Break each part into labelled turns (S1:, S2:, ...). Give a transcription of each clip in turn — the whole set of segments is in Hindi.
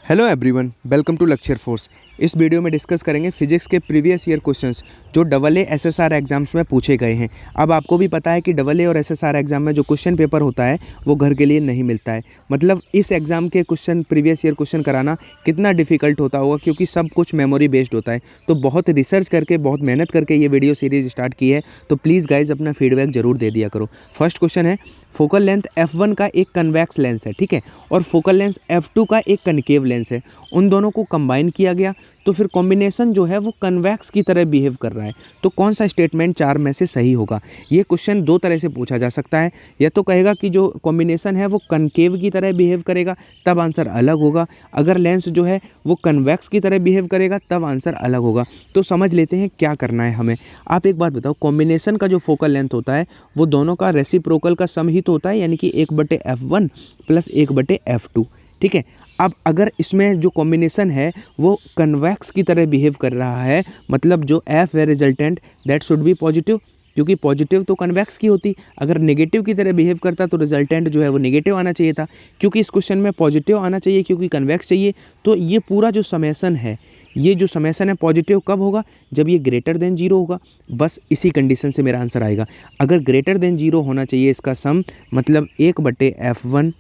S1: Hello everyone, welcome to lecture force. इस वीडियो में डिस्कस करेंगे फिजिक्स के प्रीवियस ईयर क्वेश्चंस जो AA SSR एग्जाम्स में पूछे गए हैं। अब आपको भी पता है कि AA और SSR एग्जाम में जो क्वेश्चन पेपर होता है वो घर के लिए नहीं मिलता है। मतलब इस एग्ज़ाम के क्वेश्चन प्रीवियस ईयर क्वेश्चन कराना कितना डिफिकल्ट होता होगा, क्योंकि सब कुछ मेमोरी बेस्ड होता है। तो बहुत रिसर्च करके, बहुत मेहनत करके ये वीडियो सीरीज स्टार्ट की है। तो प्लीज़ गाइज अपना फीडबैक जरूर दे दिया करो। फर्स्ट क्वेश्चन है, फोकल लेंथ F1 का एक कन्वेक्स लेंस है, ठीक है, और फोकल लेंथ F2 का एक कनकेव लेंस है। उन दोनों को कंबाइन किया गया तो फिर कॉम्बिनेशन जो है वो कन्वेक्स की तरह बिहेव कर रहा है। तो कौन सा स्टेटमेंट चार में से सही होगा? ये क्वेश्चन दो तरह से पूछा जा सकता है। या तो कहेगा कि जो कॉम्बिनेशन है वो कनकेव की तरह बिहेव करेगा, तब आंसर अलग होगा। अगर लेंस जो है वो कन्वेक्स की तरह बिहेव करेगा, तब आंसर अलग होगा। तो समझ लेते हैं क्या करना है हमें। आप एक बात बताओ, कॉम्बिनेशन का जो फोकल लेंथ होता है वो दोनों का रेसिप्रोकल का सम ही तो होता है, यानी कि 1/F1 प्लस 1/F2, ठीक है। अब अगर इसमें जो कॉम्बिनेशन है वो कन्वेक्स की तरह बिहेव कर रहा है, मतलब जो F है resultant that should be positive, क्योंकि पॉजिटिव तो कन्वेक्स की होती। अगर नेगेटिव की तरह बिहेव करता तो रिजल्टेंट जो है वो नेगेटिव आना चाहिए था, क्योंकि इस क्वेश्चन में पॉजिटिव आना चाहिए क्योंकि कन्वेक्स चाहिए। तो ये पूरा जो समेसन है, ये जो समेसन है पॉजिटिव कब होगा? जब ये ग्रेटर देन जीरो होगा। बस इसी कंडीशन से मेरा आंसर आएगा। अगर ग्रेटर देन जीरो होना चाहिए इसका सम, मतलब 1/F1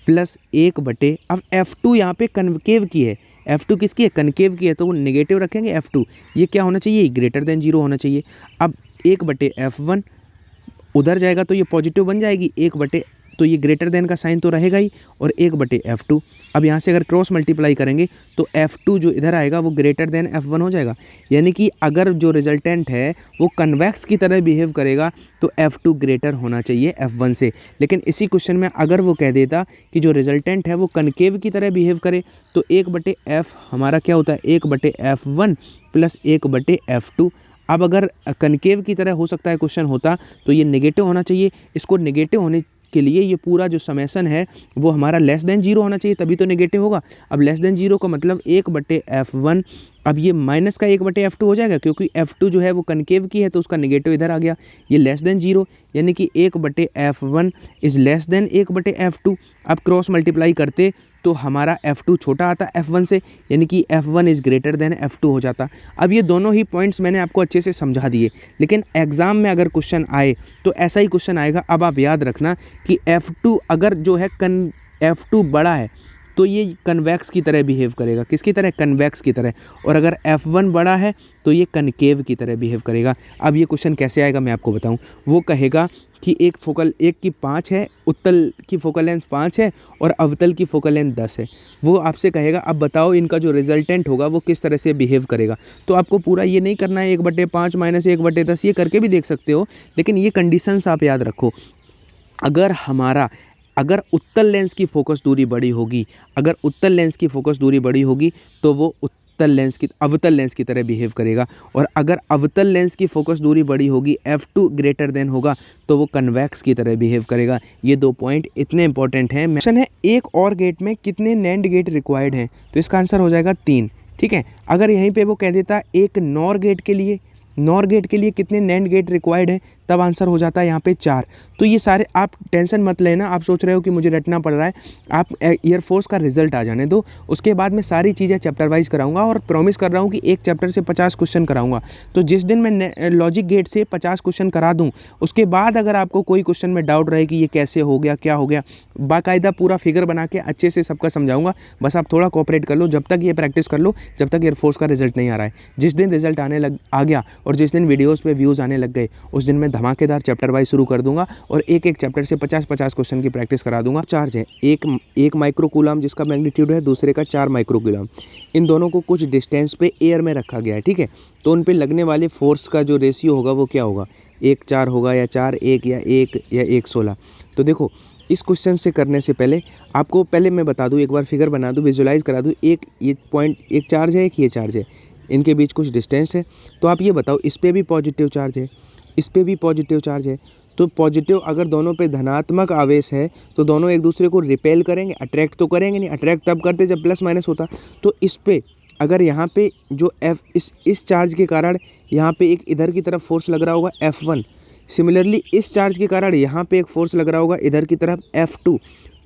S1: प्लस 1/, अब F2 यहाँ पे कनकेव की है। F2 किसकी है? कनकेव की है, तो वो नेगेटिव रखेंगे F2। ये क्या होना चाहिए? ग्रेटर देन जीरो होना चाहिए। अब 1/F1 उधर जाएगा तो ये पॉजिटिव बन जाएगी, 1/, तो ये ग्रेटर देन का साइन तो रहेगा ही, और 1/F2। अब यहाँ से अगर क्रॉस मल्टीप्लाई करेंगे तो F2 जो इधर आएगा वो ग्रेटर देन F1 हो जाएगा। यानी कि अगर जो रिजल्टेंट है वो कन्वेक्स की तरह बिहेव करेगा तो F2 ग्रेटर होना चाहिए F1 से। लेकिन इसी क्वेश्चन में अगर वो कह देता कि जो रिजल्टेंट है वो कनकेव की तरह बिहेव करे, तो 1/F हमारा क्या होता है? 1/F1 plus 1/F2। अब अगर कनकेव की तरह हो सकता है क्वेश्चन होता तो ये नेगेटिव होना चाहिए। इसको नेगेटिव होने के लिए ये पूरा जो समेसन है वो हमारा लेस देन जीरो होना चाहिए, तभी तो नेगेटिव होगा। अब लेस देन जीरो का मतलब 1/F1, अब ये माइनस का 1/F2 हो जाएगा, क्योंकि F2 जो है वो कनकेव की है तो उसका नेगेटिव इधर आ गया। ये लेस देन जीरो, यानी कि 1/F1 is less than 1/F2। अब क्रॉस मल्टीप्लाई करते तो हमारा F2 छोटा आता F1 से, यानी कि F1 is greater than F2 हो जाता। अब ये दोनों ही पॉइंट्स मैंने आपको अच्छे से समझा दिए, लेकिन एग्ज़ाम में अगर क्वेश्चन आए तो ऐसा ही क्वेश्चन आएगा। अब आप याद रखना कि F2 अगर जो है F2 बड़ा है तो ये कन्वेक्स की तरह बिहेव करेगा। किसकी तरह? कन्वेक्स की तरह। और अगर F1 बड़ा है तो ये कनकेव की तरह बिहेव करेगा। अब ये क्वेश्चन कैसे आएगा मैं आपको बताऊं। वो कहेगा कि एक की 5 है, उत्तल की फोकल लेंथ 5 है और अवतल की फोकल लेंथ 10 है। वो आपसे कहेगा अब बताओ इनका जो रिजल्टेंट होगा वो किस तरह से बिहेव करेगा। तो आपको पूरा ये नहीं करना है 1/5 माइनस 1/10, ये करके भी देख सकते हो, लेकिन ये कंडीशंस आप याद रखो। अगर उत्तल लेंस की फोकस दूरी बड़ी होगी, अगर उत्तल लेंस की फोकस दूरी बड़ी होगी तो वो अवतल लेंस की तरह बिहेव करेगा। और अगर अवतल लेंस की फोकस दूरी बड़ी होगी, F2 ग्रेटर देन होगा, तो वो कन्वेक्स की तरह बिहेव करेगा। ये दो पॉइंट इतने इंपॉर्टेंट हैं। क्वेश्चन है, एक और गेट में कितने नैंड गेट रिक्वायर्ड हैं? तो इसका आंसर हो जाएगा 3, ठीक है। अगर यहीं पे वो कह देता एक नॉर गेट के लिए कितने नैंड गेट रिक्वायर्ड है, तब आंसर हो जाता है यहाँ पे 4। तो ये सारे आप टेंशन मत लेना। आप सोच रहे हो कि मुझे रटना पड़ रहा है, आप एयरफोर्स का रिजल्ट आ जाने दो, उसके बाद मैं सारी चीज़ें चैप्टर वाइज कराऊंगा। और प्रॉमिस कर रहा हूँ कि एक चैप्टर से 50 क्वेश्चन कराऊंगा। तो जिस दिन मैं लॉजिक गेट से 50 क्वेश्चन करा दूँ, उसके बाद अगर आपको कोई क्वेश्चन में डाउट रहे कि ये कैसे हो गया, क्या हो गया, बाकायदा पूरा फिगर बना के अच्छे से सबका समझाऊंगा। बस आप थोड़ा कोऑपरेट कर लो, जब तक ये प्रैक्टिस कर लो, जब तक एयरफोर्स का रिजल्ट नहीं आ रहा है। जिस दिन रिजल्ट आ गया और जिस दिन वीडियोज़ पे व्यूज़ आने लग गए, उस दिन मैं धमाकेदार चैप्टर वाइज शुरू कर दूंगा और एक एक चैप्टर से 50-50 क्वेश्चन की प्रैक्टिस करा दूंगा। चार्ज है एक माइक्रोकूलम जिसका मैग्नीट्यूड है, दूसरे का 4 माइक्रोकूलम। इन दोनों को कुछ डिस्टेंस पे एयर में रखा गया है, ठीक है। तो उन पे लगने वाले फोर्स का जो रेशियो होगा वो क्या होगा? 1:4 होगा या 4:1 या 1 या 1:16। तो देखो, इस क्वेश्चन से करने से पहले आपको पहले मैं बता दूं, एक बार फिगर बना दूं, विजुलाइज करा दूं। एक ये पॉइंट, एक चार्ज है, एक ये चार्ज है, इनके बीच कुछ डिस्टेंस है। तो आप ये बताओ, इस पे भी पॉजिटिव चार्ज है, इस पे भी पॉजिटिव चार्ज है। तो पॉजिटिव अगर दोनों पे धनात्मक आवेश है तो दोनों एक दूसरे को रिपेल करेंगे, अट्रैक्ट तो करेंगे नहीं। अट्रैक्ट तब करते जब प्लस माइनस होता। तो इस पे अगर यहाँ पे जो इस चार्ज के कारण यहाँ पे एक इधर की तरफ फोर्स लग रहा होगा F1, सिमिलरली इस चार्ज के कारण यहाँ पे एक फोर्स लग रहा होगा इधर की तरफ F2।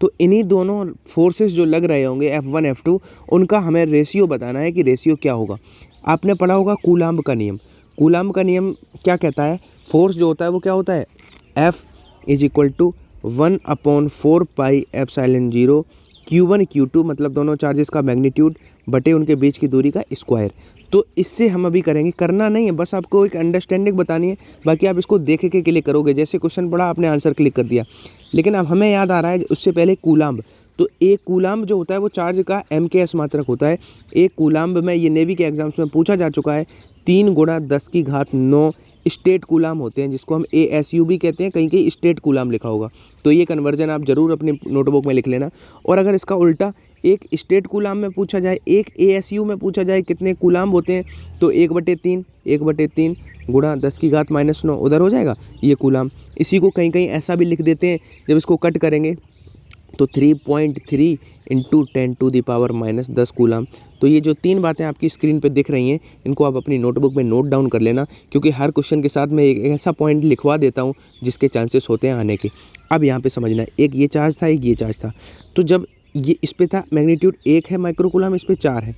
S1: तो इन्हीं दोनों फोर्सेस जो लग रहे होंगे F1 F2, उनका हमें रेशियो बताना है कि रेशियो क्या होगा। आपने पढ़ा होगा कूलाम्ब का नियम। कूलाम्ब का नियम क्या कहता है, फोर्स जो होता है वो क्या होता है, F is equal to 1/4 pi epsilon 0 Q1 Q2, मतलब दोनों चार्जेस का मैग्नीट्यूड बटे उनके बीच की दूरी का स्क्वायर। तो इससे हम अभी करेंगे, करना नहीं है, बस आपको एक अंडरस्टैंडिंग बतानी है, बाकी आप इसको देख के क्लिक करोगे। जैसे क्वेश्चन पढ़ा आपने आंसर क्लिक कर दिया, लेकिन अब हमें याद आ रहा है उससे पहले कूलाम्ब। तो एक कूलाम्ब जो होता है वो चार्ज का MKS मात्रक होता है। एक कूलाम्ब में, ये नेवी के एग्जाम्स में पूछा जा चुका है, 3 × 10⁹ स्टेट कूलाम्ब होते हैं, जिसको हम ASU भी कहते हैं, कहीं कहीं स्टेट कूलाम्ब लिखा होगा। तो ये कन्वर्जन आप जरूर अपनी नोटबुक में लिख लेना। और अगर इसका उल्टा एक स्टेट कूलाम्ब में पूछा जाए, एक ASU में पूछा जाए कितने कूलाम्ब होते हैं, तो 1/3 × 10⁻⁻9 उधर हो जाएगा ये कूलाम्ब। इसी को कहीं कहीं ऐसा भी लिख देते हैं, जब इसको कट करेंगे तो 3.3 × 10⁻−10 कूलाम्ब। तो ये जो 3 बातें आपकी स्क्रीन पे दिख रही हैं, इनको आप अपनी नोटबुक में नोट डाउन कर लेना, क्योंकि हर क्वेश्चन के साथ मैं एक ऐसा पॉइंट लिखवा देता हूँ जिसके चांसेस होते हैं आने के। अब यहाँ पे समझना, एक ये चार्ज था, एक ये चार्ज था। तो जब ये इस पे था, मैग्नीट्यूड 1 है माइक्रो कूलाम्ब, इस पे 4 है,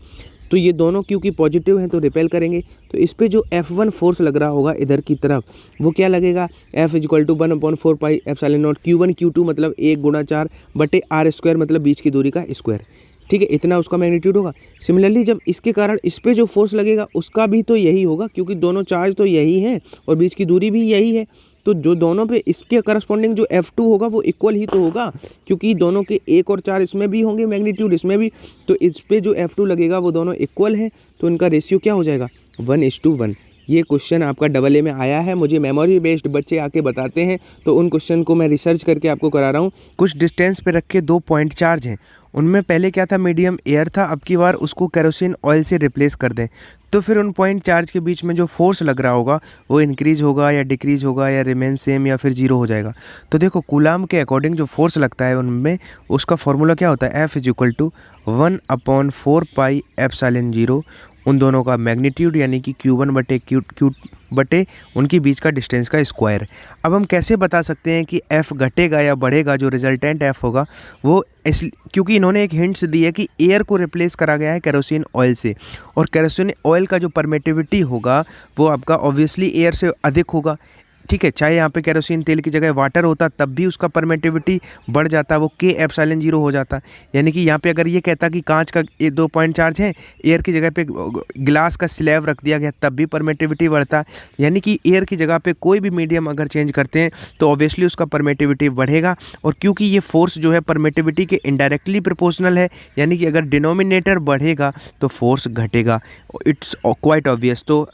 S1: तो ये दोनों क्योंकि पॉजिटिव हैं तो रिपेल करेंगे। तो इस पे जो F1 फोर्स लग रहा होगा इधर की तरफ, वो क्या लगेगा, F is equal to 1/4 pi epsilon not Q1 Q2, मतलब 1 × 4 बटे R² मतलब बीच की दूरी का स्क्वायर। ठीक है, इतना उसका मैग्नीट्यूड होगा। सिमिलरली जब इसके कारण इस पे जो फोर्स लगेगा उसका भी तो यही होगा, क्योंकि दोनों चार्ज तो यही हैं और बीच की दूरी भी यही है। तो जो दोनों पे इसके करस्पॉन्डिंग जो F2 होगा वो इक्वल ही तो होगा, क्योंकि दोनों के 1 और 4 इसमें भी होंगे मैग्नीट्यूड, इसमें भी। तो इस पे जो F2 लगेगा वो दोनों इक्वल हैं, तो इनका रेशियो क्या हो जाएगा, 1:1। ये क्वेश्चन आपका AA में आया है, मुझे मेमोरी बेस्ड बच्चे आके बताते हैं, तो उन क्वेश्चन को मैं रिसर्च करके आपको करा रहा हूँ। कुछ डिस्टेंस पे रख के 2 पॉइंट चार्ज हैं, उनमें पहले क्या था, मीडियम एयर था, अब की बार उसको केरोसिन ऑयल से रिप्लेस कर दें, तो फिर उन पॉइंट चार्ज के बीच में जो फोर्स लग रहा होगा वो इंक्रीज होगा या डिक्रीज होगा या रिमेन सेम या फिर 0 हो जाएगा। तो देखो कूलाम्ब के अकॉर्डिंग जो फोर्स लगता है उनमें, उसका फॉर्मूला क्या होता है, F is equal to 1/4 pi epsilon 0, उन दोनों का मैग्नीट्यूड यानी कि Q1 बटे Q बटे उनके बीच का डिस्टेंस का स्क्वायर। अब हम कैसे बता सकते हैं कि F घटेगा या बढ़ेगा, जो रिजल्टेंट F होगा वो क्योंकि इन्होंने एक हिंट्स दी है कि एयर को रिप्लेस करा गया है केरोसिन ऑयल से, और केरोसिन ऑयल का जो परमिटिविटी होगा वो आपका ऑब्वियसली एयर से अधिक होगा। ठीक है, चाहे यहाँ पे केरोसिन तेल की जगह वाटर होता तब भी उसका परमिटिविटी बढ़ जाता, वो K एप्सिलॉन 0 हो जाता। यानी कि यहाँ पे अगर ये कहता कि कांच का 2 पॉइंट चार्ज है, एयर की जगह पे ग्लास का स्लैब रख दिया गया, तब भी परमिटिविटी बढ़ता। यानी कि एयर की जगह पे कोई भी मीडियम अगर चेंज करते हैं तो ऑब्वियसली उसका परमिटिविटी बढ़ेगा। और क्योंकि ये फोर्स जो है परमिटिविटी के इनडायरेक्टली प्रोपोर्शनल है, यानी कि अगर डिनोमिनेटर बढ़ेगा तो फोर्स घटेगा, इट्स क्वाइट ऑब्वियस। तो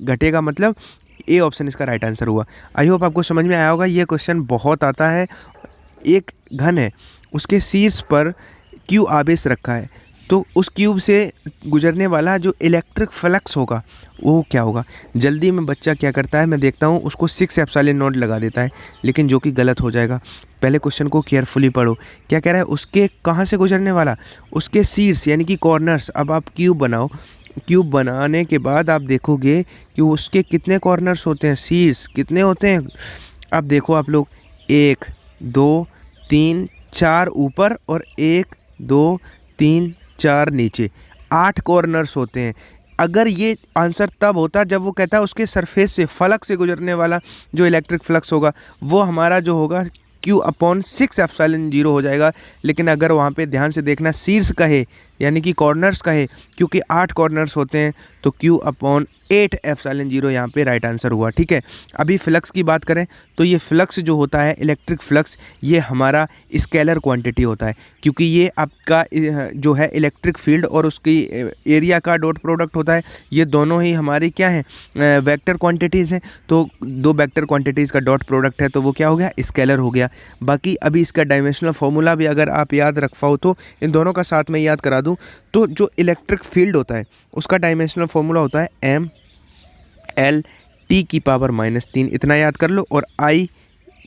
S1: घटेगा मतलब ए ऑप्शन इसका राइट आंसर हुआ। आई होप आपको समझ में आया होगा। ये क्वेश्चन बहुत आता है। एक घन है, उसके शीर्ष पर Q आवेश रखा है, तो उस क्यूब से गुजरने वाला जो इलेक्ट्रिक फ्लक्स होगा वो क्या होगा। जल्दी में बच्चा क्या करता है, मैं देखता हूँ उसको 6 एप्सिलॉन नॉट लगा देता है, लेकिन जो कि गलत हो जाएगा। पहले क्वेश्चन को केयरफुली पढ़ो। क्या कह रहा है, उसके कहाँ से गुजरने वाला, उसके शीर्ष यानी कि कॉर्नर्स। अब आप क्यूब बनाओ, क्यूब बनाने के बाद आप देखोगे कि उसके कितने कॉर्नर्स होते हैं, शीर्ष कितने होते हैं। अब देखो आप लोग, 1 2 3 4 ऊपर और 1 2 3 4 नीचे, 8 कॉर्नर्स होते हैं। अगर ये आंसर तब होता जब वो कहता है उसके सरफेस से, फलक से गुजरने वाला जो इलेक्ट्रिक फ्लक्स होगा वो हमारा जो होगा Q/6 एप्सिलॉन 0 हो जाएगा। लेकिन अगर वहाँ पे ध्यान से देखना, शीर्ष कहे यानी कि कॉर्नर्स कहे, क्योंकि 8 कॉर्नर्स होते हैं, तो Q/8 एप्सिलॉन 0 यहाँ पे राइट आंसर हुआ। ठीक है, अभी फ्लक्स की बात करें तो ये फ्लक्स जो होता है, इलेक्ट्रिक फ्लक्स, ये हमारा स्केलर क्वांटिटी होता है, क्योंकि ये आपका जो है इलेक्ट्रिक फील्ड और उसकी एरिया का डॉट प्रोडक्ट होता है। ये दोनों ही हमारी क्या हैं, वेक्टर क्वांटिटीज़ हैं। तो 2 वेक्टर क्वांटिटीज़ का डॉट प्रोडक्ट है, तो वो क्या हो गया, स्केलर हो गया। बाकी अभी इसका डायमेंशनल फॉर्मूला भी अगर आप याद रख पाओ तो इन दोनों का साथ में याद करा दूं, तो जो इलेक्ट्रिक फील्ड होता है उसका डायमेंशनल फॉर्मूला होता है mL T⁻⁻3, इतना याद कर लो। और I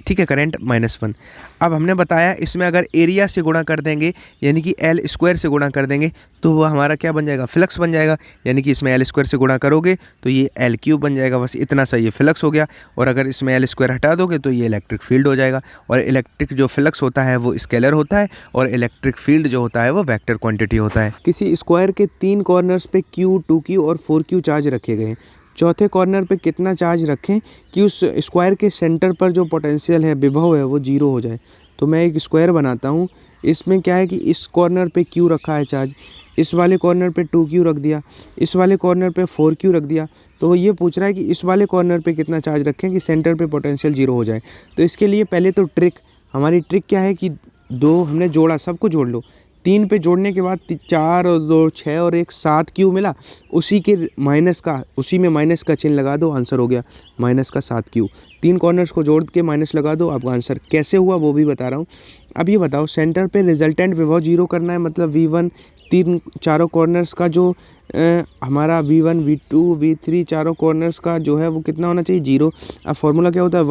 S1: ठीक है, करंट -1। अब हमने बताया इसमें अगर एरिया से गुणा कर देंगे यानी कि एल स्क्वायर से गुणा कर देंगे तो वो हमारा क्या बन जाएगा, फ्लक्स बन जाएगा। यानी कि इसमें एल स्क्वायर से गुणा करोगे तो ये एल क्यूब बन जाएगा, बस इतना सा ये फ्लक्स हो गया। और अगर इसमें एल स्क्वायर हटा दोगे तो ये इलेक्ट्रिक फील्ड हो जाएगा। और इलेक्ट्रिक जो फ्लक्स होता है वो स्केलर होता है और इलेक्ट्रिक फील्ड जो होता है वो वेक्टर क्वांटिटी होता है। किसी स्क्वायर के 3 कॉर्नर्स पे Q, 2Q और 4Q चार्ज रखे गए हैं। चौथे कॉर्नर पे कितना चार्ज रखें कि उस स्क्वायर के सेंटर पर जो पोटेंशियल है, विभव है, वो 0 हो जाए। तो मैं एक स्क्वायर बनाता हूँ। इसमें क्या है कि इस कॉर्नर पे Q रखा है चार्ज, इस वाले कॉर्नर पे 2Q रख दिया, इस वाले कॉर्नर पे 4Q रख दिया। तो वो ये पूछ रहा है कि इस वाले कॉर्नर पे कितना चार्ज रखें कि सेंटर पे पोटेंशियल 0 हो जाए। तो इसके लिए पहले तो हमारी ट्रिक क्या है कि 2 हमने जोड़ा, सबको जोड़ लो। 3 पे जोड़ने के बाद 4 और 2 6 और 1 7Q मिला, उसी में माइनस का चिन्ह लगा दो, आंसर हो गया -7Q। 3 कॉर्नर्स को जोड़ के माइनस लगा दो, आपका आंसर कैसे हुआ वो भी बता रहा हूँ। अब ये बताओ, सेंटर पे रिजल्टेंट विभव 0 करना है, मतलब V1 चारों कॉर्नर्स का जो हमारा V1 V2 V3 चारों कॉर्नर्स का जो है वो कितना होना चाहिए, 0। अब फॉर्मूला क्या होता है,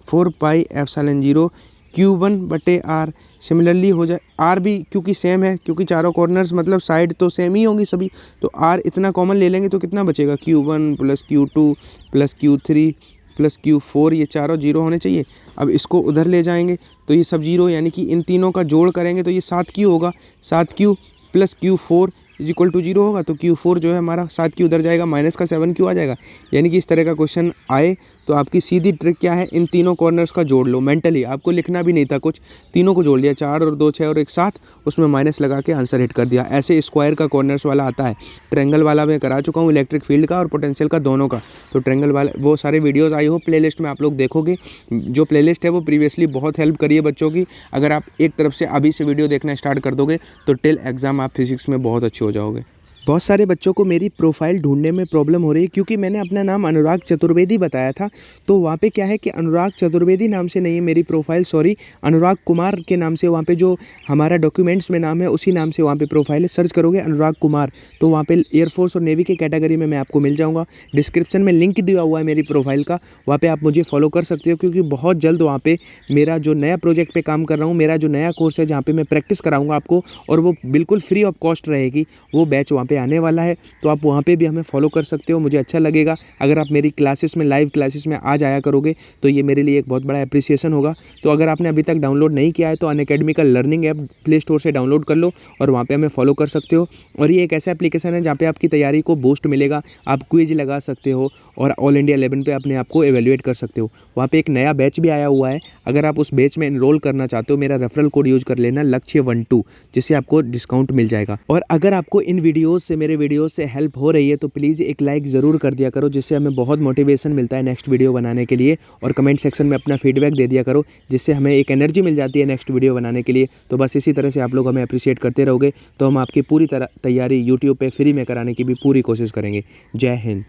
S1: 1/4πε0 Q1/R। सिमिलरली हो जाए R भी, क्योंकि सेम है, क्योंकि चारों कॉर्नर्स मतलब साइड तो सेम ही होंगी सभी, तो R इतना कॉमन ले लेंगे तो कितना बचेगा, Q1 + Q2 + Q3 + Q4, ये चारों 0 होने चाहिए। अब इसको उधर ले जाएंगे तो ये सब 0, यानी कि इन तीनों का जोड़ करेंगे तो ये 7Q होगा। 7Q + Q4 = 0 होगा, तो Q4 जो है हमारा 7Q उधर जाएगा, -7Q आ जाएगा। यानी कि इस तरह का क्वेश्चन आए तो आपकी सीधी ट्रिक क्या है, इन तीनों कॉर्नर्स का जोड़ लो मेंटली, आपको लिखना भी नहीं था कुछ, तीनों को जोड़ लिया, 4 और 2 6 और 1 7, उसमें माइनस लगा के आंसर हिट कर दिया। ऐसे स्क्वायर का कॉर्नर्स वाला आता है। ट्रायंगल वाला मैं करा चुका हूँ, इलेक्ट्रिक फील्ड का और पोटेंशियल का, दोनों का। तो ट्रायंगल वाला वो सारे वीडियोज़ आई हो प्लेलिस्ट में, आप लोग देखोगे। जो प्लेलिस्ट है वो प्रीवियसली बहुत हेल्प करी है बच्चों की। अगर आप एक तरफ से अभी से वीडियो देखना स्टार्ट कर दोगे तो टिल एग्ज़ाम आप फिजिक्स में बहुत अच्छे हो जाओगे। बहुत सारे बच्चों को मेरी प्रोफाइल ढूंढने में प्रॉब्लम हो रही है, क्योंकि मैंने अपना नाम अनुराग चतुर्वेदी बताया था। तो वहाँ पे क्या है कि अनुराग चतुर्वेदी नाम से नहीं है मेरी प्रोफाइल, सॉरी, अनुराग कुमार के नाम से वहाँ पे जो हमारा डॉक्यूमेंट्स में नाम है उसी नाम से वहाँ पे प्रोफाइल है। सर्च करोगे अनुराग कुमार तो वहाँ पे एयरफोर्स और नेवी के कैटेगरी में मैं आपको मिल जाऊँगा। डिस्क्रिप्शन में लिंक दिया हुआ है मेरी प्रोफाइल का, वहाँ पर आप मुझे फॉलो कर सकते हो, क्योंकि बहुत जल्द वहाँ पर मेरा जो नया प्रोजेक्ट पर काम कर रहा हूँ, मेरा जो नया कोर्स है जहाँ पर मैं प्रैक्टिस कराऊँगा आपको, और वो बिल्कुल फ्री ऑफ कॉस्ट रहेगी, वो बैच वहाँ पे आने वाला है। तो आप वहाँ पे भी हमें फॉलो कर सकते हो, मुझे अच्छा लगेगा अगर आप मेरी क्लासेस में, लाइव क्लासेस में आ जाया करोगे, तो ये मेरे लिए एक बहुत बड़ा अप्रिसिएशन होगा। तो अगर आपने अभी तक डाउनलोड नहीं किया है तो अनअकैडमी का लर्निंग ऐप प्ले स्टोर से डाउनलोड कर लो और वहाँ पे हमें फॉलो कर सकते हो। और ये एक ऐसा एप्लीकेशन है जहाँ पे आपकी तैयारी को बूस्ट मिलेगा, आप क्विज लगा सकते हो और ऑल इंडिया लेवल पे अपने आप को एवेल्युएट कर सकते हो। वहाँ पे एक नया बैच भी आया हुआ है, अगर आप उस बैच में एनरोल करना चाहते हो, मेरा रेफरल कोड यूज कर लेना, लक्ष्य12, जिससे आपको डिस्काउंट मिल जाएगा। और अगर आपको इन वीडियोज़ से, मेरे वीडियोज़ से हेल्प हो रही है तो प्लीज़ एक लाइक ज़रूर कर दिया करो, जिससे हमें बहुत मोटिवेशन मिलता है नेक्स्ट वीडियो बनाने के लिए। और कमेंट सेक्शन में अपना फीडबैक दे दिया करो, जिससे हमें एक एनर्जी मिल जाती है नेक्स्ट वीडियो बनाने के लिए। तो बस इसी तरह से आप लोग हमें अप्रिशिएट करते रहोगे तो हम आपकी पूरी तरह तैयारी यूट्यूब पे फ्री में कराने की भी पूरी कोशिश करेंगे। जय हिंद।